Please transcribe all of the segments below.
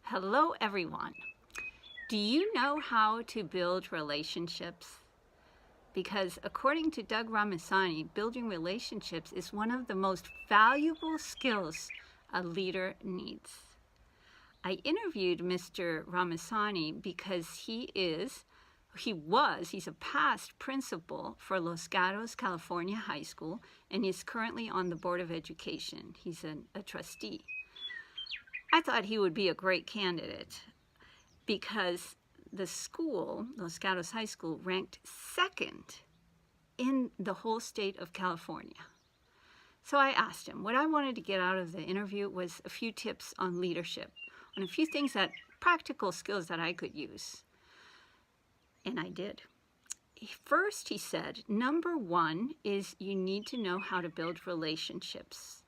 Hello everyone. Do you know how to build relationships? Because according to Doug Ramesani, building relationships is one of the most valuable skills a leader needs. I interviewed Mr. Ramesani because he's a past principal for Los Gatos, California High School, and is currently on the Board of Education. He's a trustee. I thought he would be a great candidate because the school, Los Gatos High School, ranked second in the whole state of California. So I asked him, what I wanted to get out of the interview was a few tips on leadership, on a few things practical skills that I could use. And I did. First, he said, number one is you need to know how to build relationships.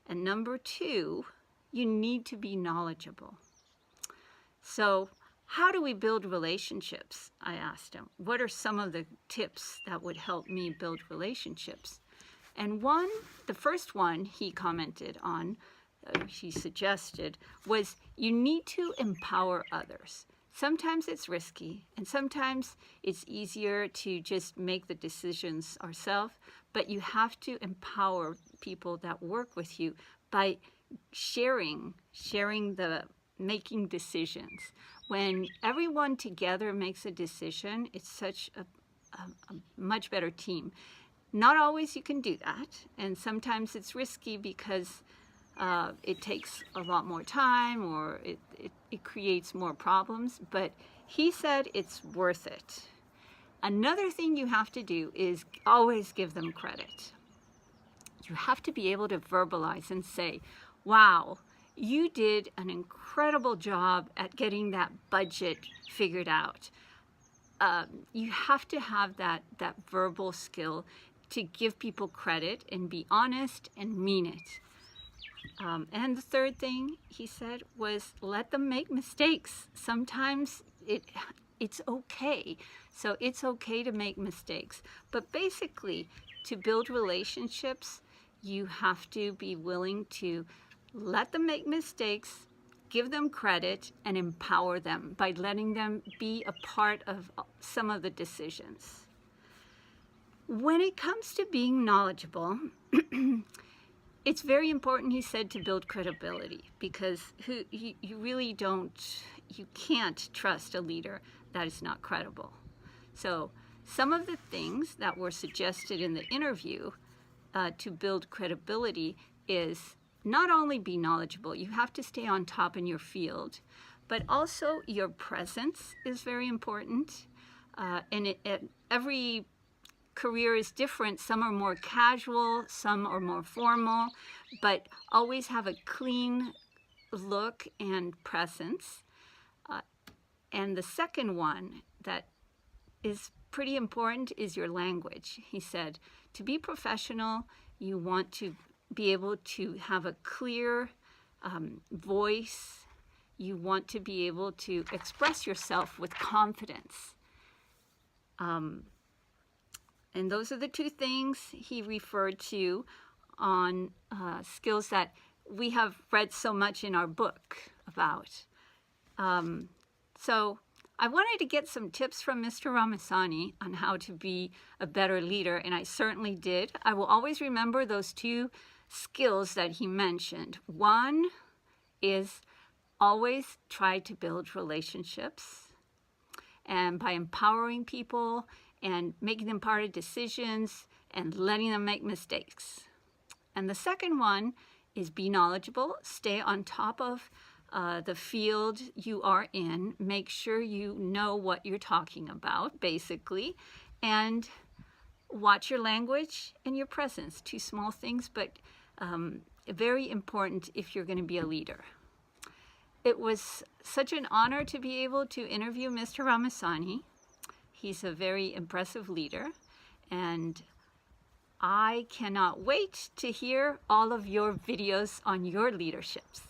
And number two, you need to be knowledgeable. So how do we build relationships? I asked him. What are some of the tips that would help me build relationships? And the first one he commented on, he suggested, was you need to empower others. Sometimes it's risky, and sometimes it's easier to just make the decisions ourselves, but you have to empower people that work with you by sharing making decisions. When everyone together makes a decision, it's such a much better team. Not always you can do that, and sometimes it's risky because it takes a lot more time or it creates more problems, but he said it's worth it. Another thing you have to do is always give them credit. You have to be able to verbalize and say, wow, you did an incredible job at getting that budget figured out. You have to have that verbal skill to give people credit and be honest and mean it. And the third thing he said was let them make mistakes. Sometimes it's okay. So it's okay to make mistakes. But basically, to build relationships, you have to be willing to let them make mistakes, give them credit, and empower them by letting them be a part of some of the decisions. When it comes to being knowledgeable, it's very important, he said, to build credibility because you can't trust a leader that is not credible. So some of the things that were suggested in the interview to build credibility is not only be knowledgeable, you have to stay on top in your field, but also your presence is very important. And every career is different. Some are more casual, some are more formal, but always have a clean look and presence. And the second one that is pretty important is your language. He said, to be professional, you want to be able to have a clear voice. You want to be able to express yourself with confidence. And those are the two things he referred to on skills that we have read so much in our book about. So I wanted to get some tips from Mr. Ramesani on how to be a better leader, and I certainly did. I will always remember those two skills that he mentioned. One is always try to build relationships, and by empowering people and making them part of decisions and letting them make mistakes. And the second one is be knowledgeable, stay on top of the field you are in, make sure you know what you're talking about, basically, and watch your language and your presence. Two small things, but very important if you're going to be a leader. It was such an honor to be able to interview Mr. Ramesani. He's a very impressive leader, and I cannot wait to hear all of your videos on your leaderships.